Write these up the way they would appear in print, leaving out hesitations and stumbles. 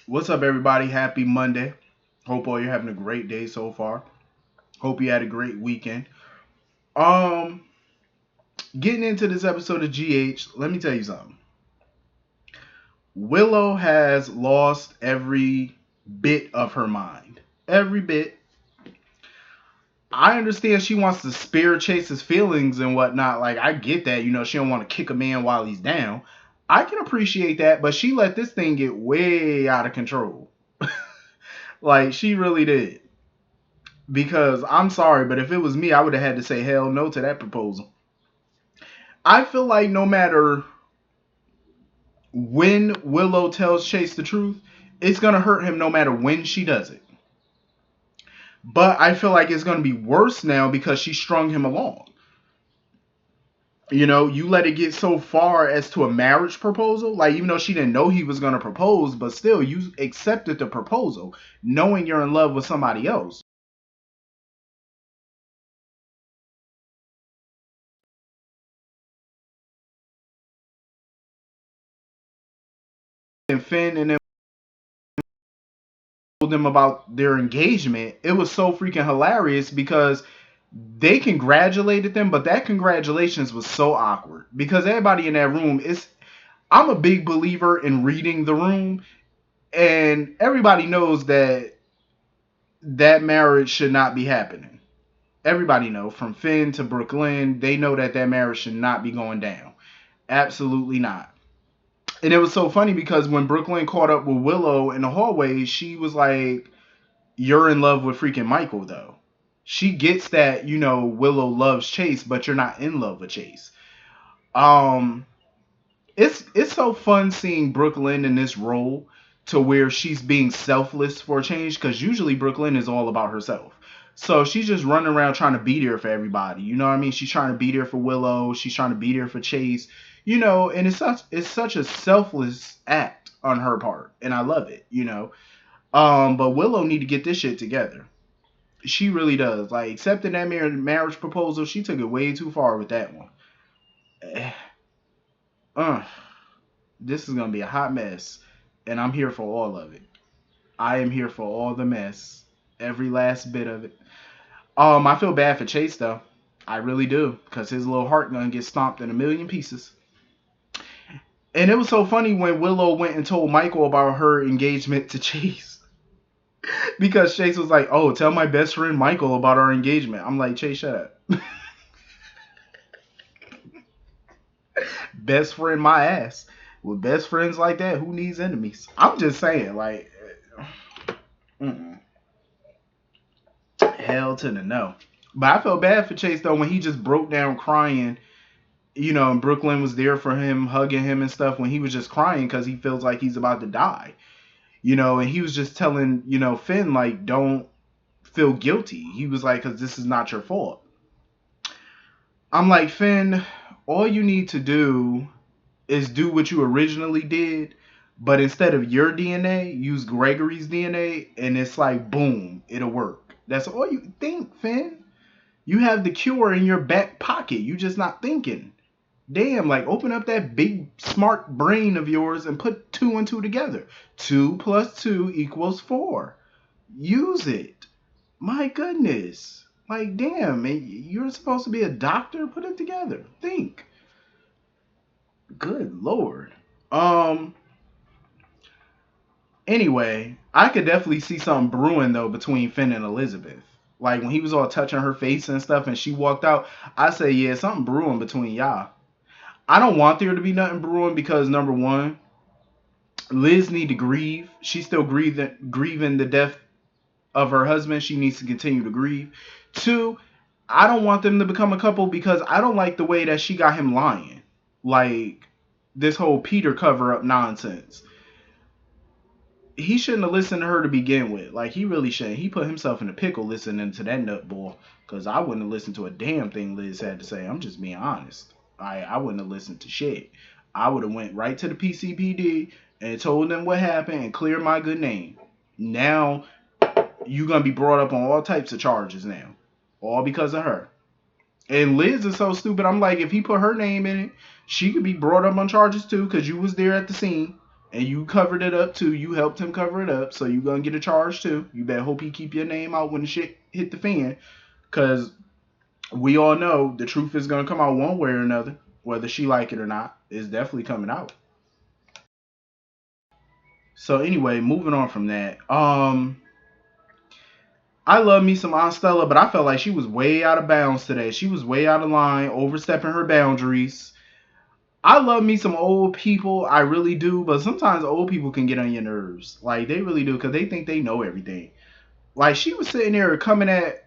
What's up, everybody? Happy Monday. Hope all you're having a great day so far. Hope you had a great weekend. Um, Getting into this episode of GH, let me tell you something. Willow has lost every bit of her mind. Every bit. I understand she wants to spare Chase's feelings and whatnot. Like, I get that. She don't want to kick a man while he's down. I can appreciate that, but she let this thing get way out of control. Like, she really did. Because I'm sorry, but if it was me, I would have had to say hell no to that proposal. I feel like no matter when Willow tells Chase the truth, it's going to hurt him no matter when she does it. But I feel like it's going to be worse now because she strung him along. You let it get so far as to a marriage proposal. Like, even though she didn't know he was going to propose, but still, you accepted the proposal knowing you're in love with somebody else. And Finn and then them about their engagement, it was so freaking hilarious because they congratulated them, but that congratulations was so awkward because everybody in that room is. I'm a big believer in reading the room, and everybody knows that that marriage should not be happening. Everybody know from Finn to Brooklyn, they know that that marriage should not be going down. Absolutely not. And it was so funny because when Brooklyn caught up with Willow in the hallway, she was like, "You're in love with freaking Michael, though." She gets that, Willow loves Chase, but you're not in love with Chase. Um, it's so fun seeing Brooklyn in this role to where she's being selfless for a change because usually Brooklyn is all about herself. So she's just running around trying to be there for everybody. You know what I mean? She's trying to be there for Willow. She's trying to be there for Chase. And it's such a selfless act on her part, and I love it. But Willow need to get this shit together. She really does. Like, accepting that marriage proposal, she took it way too far with that one. Eh, Uh, this is gonna be a hot mess, and I'm here for all of it. I am here for all the mess, every last bit of it. I feel bad for Chase though. I really do, cause his little heart gonna get stomped in a million pieces. And it was so funny when Willow went and told Michael about her engagement to Chase. Because Chase was like, "Oh, tell my best friend Michael about our engagement." I'm like, "Chase, shut up." Best friend my ass. With best friends like that, who needs enemies? I'm just saying, like, mm-mm. Hell to the no. But I felt bad for Chase though when he just broke down crying. And Brooklyn was there for him, hugging him and stuff when he was just crying because he feels like he's about to die. And he was just telling, Finn, like, don't feel guilty. He was like, because this is not your fault. I'm like, Finn, all you need to do is do what you originally did, but instead of your DNA, use Gregory's DNA, and it's like, boom, it'll work. That's all you think, Finn. You have the cure in your back pocket. You just not thinking. Damn, like, open up that big smart brain of yours and put two and two together. 2 plus 2 equals 4. Use it. My goodness. Like, damn, man, you're supposed to be a doctor. Put it together. Think. Good lord. Um. Anyway, I could definitely see something brewing though between Finn and Elizabeth. Like when he was all touching her face and stuff, and she walked out. I say, yeah, something brewing between y'all. I don't want there to be nothing brewing because number one, Liz need to grieve. She's still grieving the death of her husband. She needs to continue to grieve. Two, I don't want them to become a couple because I don't like the way that she got him lying. Like this whole Peter cover up nonsense. He shouldn't have listened to her to begin with. Like he really shouldn't. He put himself in a pickle listening to that nutball. Cause I wouldn't have listened to a damn thing Liz had to say. I'm just being honest. I wouldn't have listened to shit. I would have went right to the PCPD and told them what happened and cleared my good name. Now you gonna be brought up on all types of charges now, all because of her. And Liz is so stupid. I'm like, if he put her name in it, she could be brought up on charges too, cause you was there at the scene and you covered it up too. You helped him cover it up, so you gonna get a charge too. You better hope he keep your name out when the shit hit the fan, cause we all know the truth is gonna come out one way or another, whether she like it or not. It's definitely coming out. So anyway, moving on from that. I love me some Aunt Stella, but I felt like she was way out of bounds today. She was way out of line, overstepping her boundaries. I love me some old people, I really do, but sometimes old people can get on your nerves. Like they really do, because they think they know everything. Like she was sitting there coming at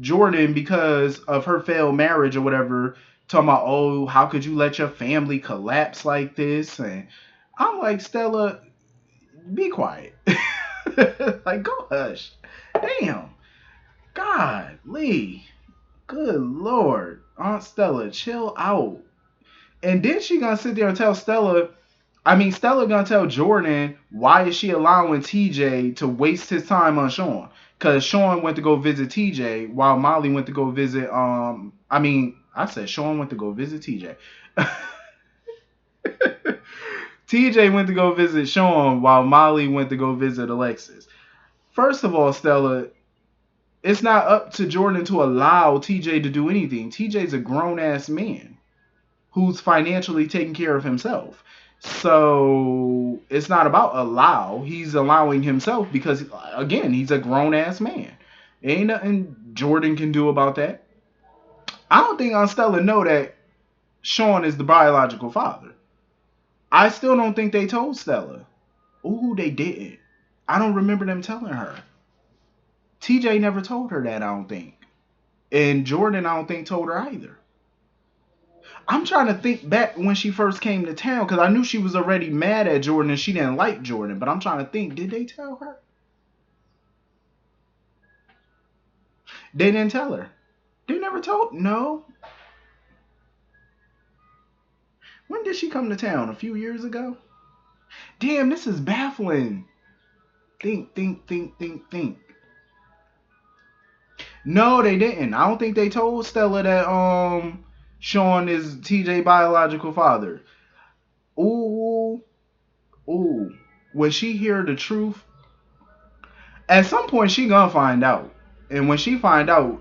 Jordan because of her failed marriage or whatever, talking about, oh, how could you let your family collapse like this? And I'm like, Stella, be quiet. Like, go hush. Damn. God, Lee. Good Lord. Aunt Stella, chill out. And then she gonna sit there and tell Stella gonna tell Jordan why is she allowing TJ to waste his time on Sean? Cause Sean went to go visit TJ while Molly went to go visit I said Sean went to go visit TJ. TJ went to go visit Sean while Molly went to go visit Alexis. First of all, Stella, it's not up to Jordan to allow TJ to do anything. TJ's a grown ass man who's financially taking care of himself. So it's not about allow. He's allowing himself because, again, he's a grown ass man. Ain't nothing Jordan can do about that. I don't think Aunt Stella know that Sean is the biological father. I still don't think they told Stella. Ooh, they didn't. I don't remember them telling her. TJ never told her that, I don't think. And Jordan, I don't think, told her either. I'm trying to think back when she first came to town because I knew she was already mad at Jordan and she didn't like Jordan. But I'm trying to think, did they tell her? They didn't tell her. They never told. No. When did she come to town? A few years ago? Damn, this is baffling. Think. No, they didn't. I don't think they told Stella that Sean is TJ biological father. Ooh. When she hear the truth, at some point she gonna find out. And when she find out,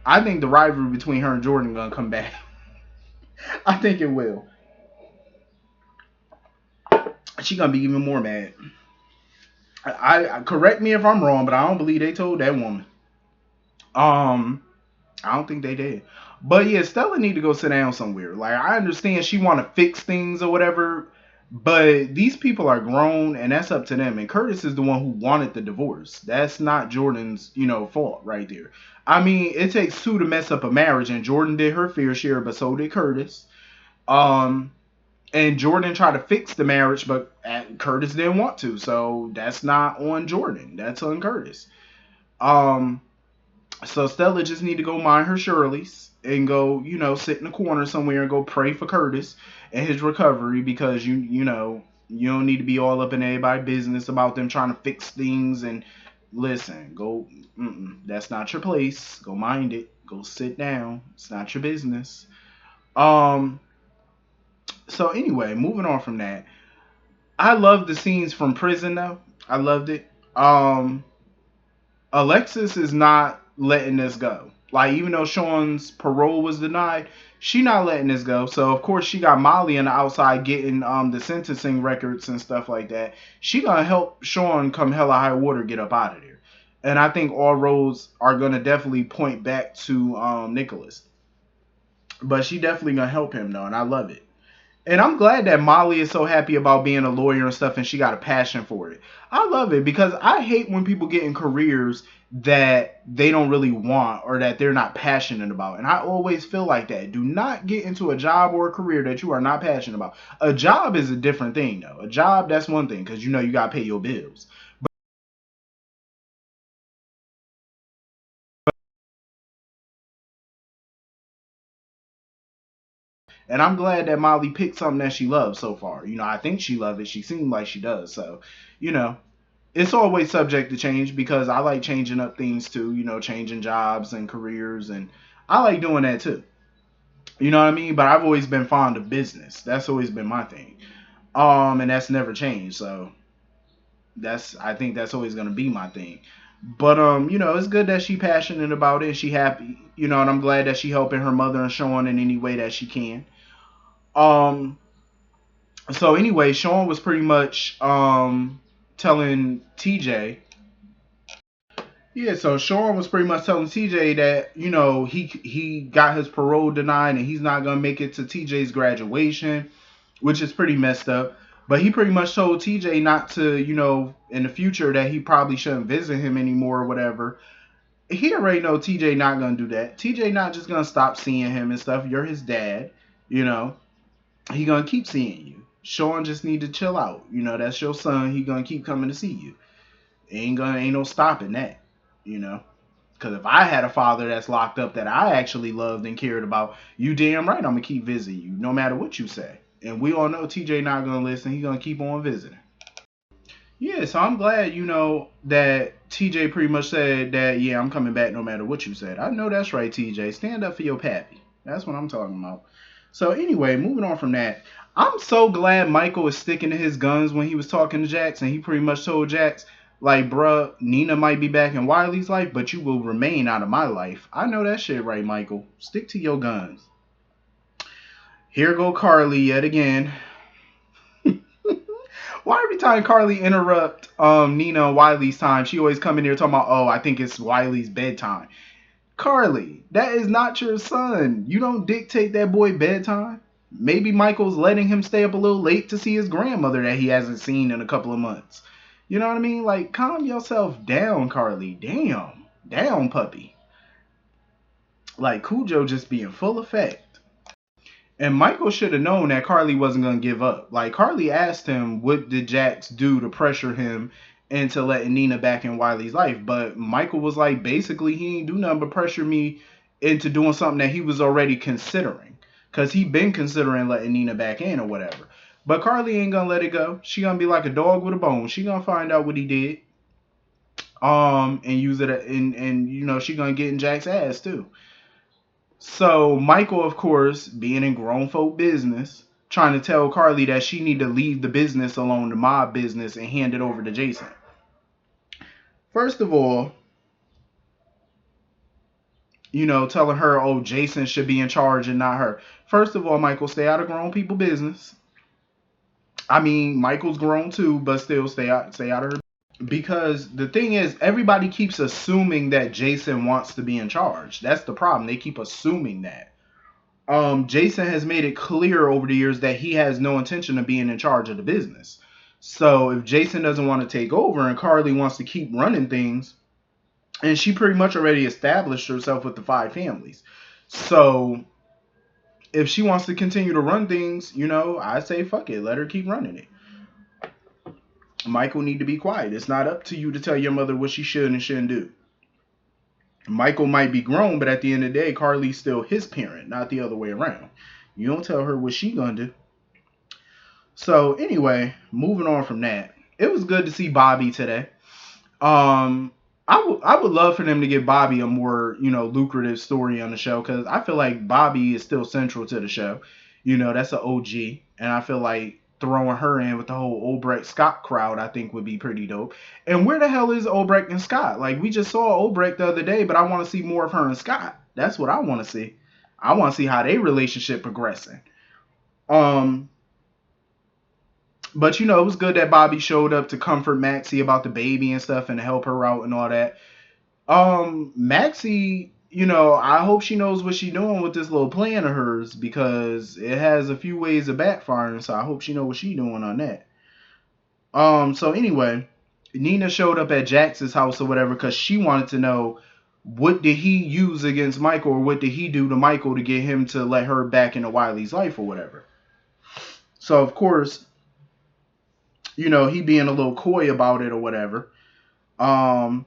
I think the rivalry between her and Jordan gonna come back. I think it will. She gonna be even more mad. I correct me if I'm wrong, but I don't believe they told that woman. I don't think they did. But yeah, Stella need to go sit down somewhere. Like I understand she want to fix things or whatever, but these people are grown and that's up to them. And Curtis is the one who wanted the divorce. That's not Jordan's, fault right there. I mean, it takes two to mess up a marriage, and Jordan did her fair share, but so did Curtis. Um, and Jordan tried to fix the marriage, but Curtis didn't want to. So that's not on Jordan. That's on Curtis. Um, so Stella just need to go mind her Shirley's and go, sit in the corner somewhere and go pray for Curtis and his recovery because you don't need to be all up in everybody's business about them trying to fix things and listen, go that's not your place. Go mind it. Go sit down. It's not your business. Um so anyway, moving on from that. I love the scenes from prison though. I loved it. Alexis is not letting this go. Like even though Sean's parole was denied, she not letting this go. So of course she got Molly on the outside getting the sentencing records and stuff like that. She gonna help Sean come hella high water get up out of there. And I think all roads are gonna definitely point back to Nicholas. But she definitely gonna help him though, and I love it. And I'm glad that Molly is so happy about being a lawyer and stuff and she got a passion for it. I love it because I hate when people get in careers that they don't really want or that they're not passionate about. And I always feel like that. Do not get into a job or a career that you are not passionate about. A job is a different thing though. A job, that's one thing because you got to pay your bills. And I'm glad that Molly picked something that she loves so far. I think she loves it. She seemed like she does. So, you know, it's always subject to change because I like changing up things too, changing jobs and careers, and I like doing that too. You know what I mean? But I've always been fond of business. That's always been my thing. And that's never changed. So I think that's always gonna be my thing. But it's good that she passionate about it and she happy, and I'm glad that she helping her mother and showing in any way that she can. Um, so anyway, Sean was pretty much telling TJ. Yeah, so Sean was pretty much telling TJ that he got his parole denied and he's not gonna make it to TJ's graduation, which is pretty messed up. But he pretty much told TJ not to, in the future that he probably shouldn't visit him anymore or whatever. He already know TJ not gonna do that. TJ not just gonna stop seeing him and stuff. You're his dad, you know. He gonna keep seeing you. Sean just need to chill out. That's your son. He gonna keep coming to see you. Ain't no stopping that, you know. Because if I had a father that's locked up that I actually loved and cared about, you damn right I'm gonna keep visiting you, no matter what you say. And we all know TJ not gonna listen. He gonna keep on visiting. Yeah, so I'm glad that TJ pretty much said that. Yeah, I'm coming back no matter what you said. I know that's right, TJ. Stand up for your pappy. That's what I'm talking about. So anyway, moving on from that, I'm so glad Michael is sticking to his guns when he was talking to Jax, and he pretty much told Jax, like, bruh, Nina might be back in Wiley's life, but you will remain out of my life. I know that shit right, Michael. Stick to your guns. Here go Carly yet again. Why every time Carly interrupt Nina and Wiley's time, she always come in here talking about, oh, I think it's Wiley's bedtime. Carly, that is not your son. You don't dictate that boy bedtime. Maybe Michael's letting him stay up a little late to see his grandmother that he hasn't seen in a couple of months. You know what I mean? Like, calm yourself down, Carly. Damn. Down, puppy. Like, Cujo just being full effect. And Michael should have known that Carly wasn't going to give up. Like, Carly asked him, what did Jax do to pressure him into letting Nina back in Wiley's life? But Michael was like, basically, he ain't do nothing but pressure me into doing something that he was already considering. Because he been considering letting Nina back in or whatever. But Carly ain't going to let it go. She going to be like a dog with a bone. She going to find out what he did. And use it, and she going to get in Jack's ass, too. So Michael, of course, being in grown folk business, trying to tell Carly that she need to leave the business alone, the mob business, and hand it over to Jason. First of all, telling her, oh, Jason should be in charge and not her. First of all, Michael, stay out of grown people business. I mean, Michael's grown too, but still stay out of her. Because the thing is, everybody keeps assuming that Jason wants to be in charge. That's the problem. They keep assuming that. Jason has made it clear over the years that he has no intention of being in charge of the business. So if Jason doesn't want to take over and Carly wants to keep running things, and she pretty much already established herself with the 5 families. So if she wants to continue to run things, I say fuck it, let her keep running it. Michael need to be quiet. It's not up to you to tell your mother what she should and shouldn't do. Michael might be grown, but at the end of the day, Carly's still his parent, not the other way around. You don't tell her what she gonna do. So anyway, moving on from that, it was good to see Bobby today. I would love for them to give Bobby a more lucrative story on the show, because I feel like Bobby is still central to the show. That's an OG, and I feel like throwing her in with the whole Obrecht Scott crowd, I think would be pretty dope. And where the hell is Obrecht and Scott? Like, we just saw Obrecht the other day, but I want to see more of her and Scott. That's what I want to see. I want to see how their relationship progressing. But it was good that Bobby showed up to comfort Maxie about the baby and stuff and to help her out and all that. Maxie, I hope she knows what she's doing with this little plan of hers, because it has a few ways of backfiring, so I hope she knows what she's doing on that. So anyway, Nina showed up at Jax's house or whatever because she wanted to know, what did he use against Michael, or what did he do to Michael to get him to let her back into Wiley's life or whatever. So of course, he being a little coy about it or whatever. But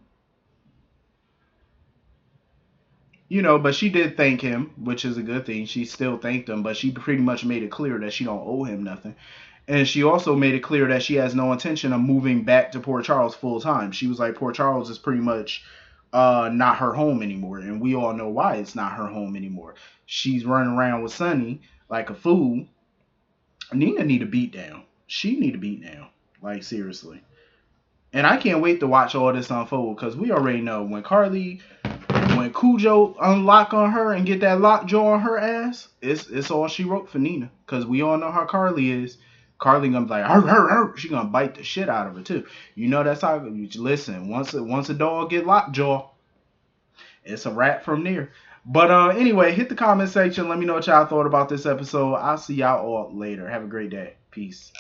she did thank him, which is a good thing. She still thanked him, but she pretty much made it clear that she don't owe him nothing. And she also made it clear that she has no intention of moving back to Port Charles full time. She was like, Port Charles is pretty much not her home anymore. And we all know why it's not her home anymore. She's running around with Sonny like a fool. Nina need a beat down. she need to beat down. Like, seriously. And I can't wait to watch all this unfold because we already know when Cujo unlock on her and get that lockjaw on her ass, it's all she wrote for Nina. Because we all know how Carly is. Carly gonna be like, hur, hur, hur. She gonna bite the shit out of her too. You know that's how. Listen, once a dog get lockjaw, it's a wrap from there. But anyway, hit the comment section. Let me know what y'all thought about this episode. I'll see y'all all later. Have a great day. Peace.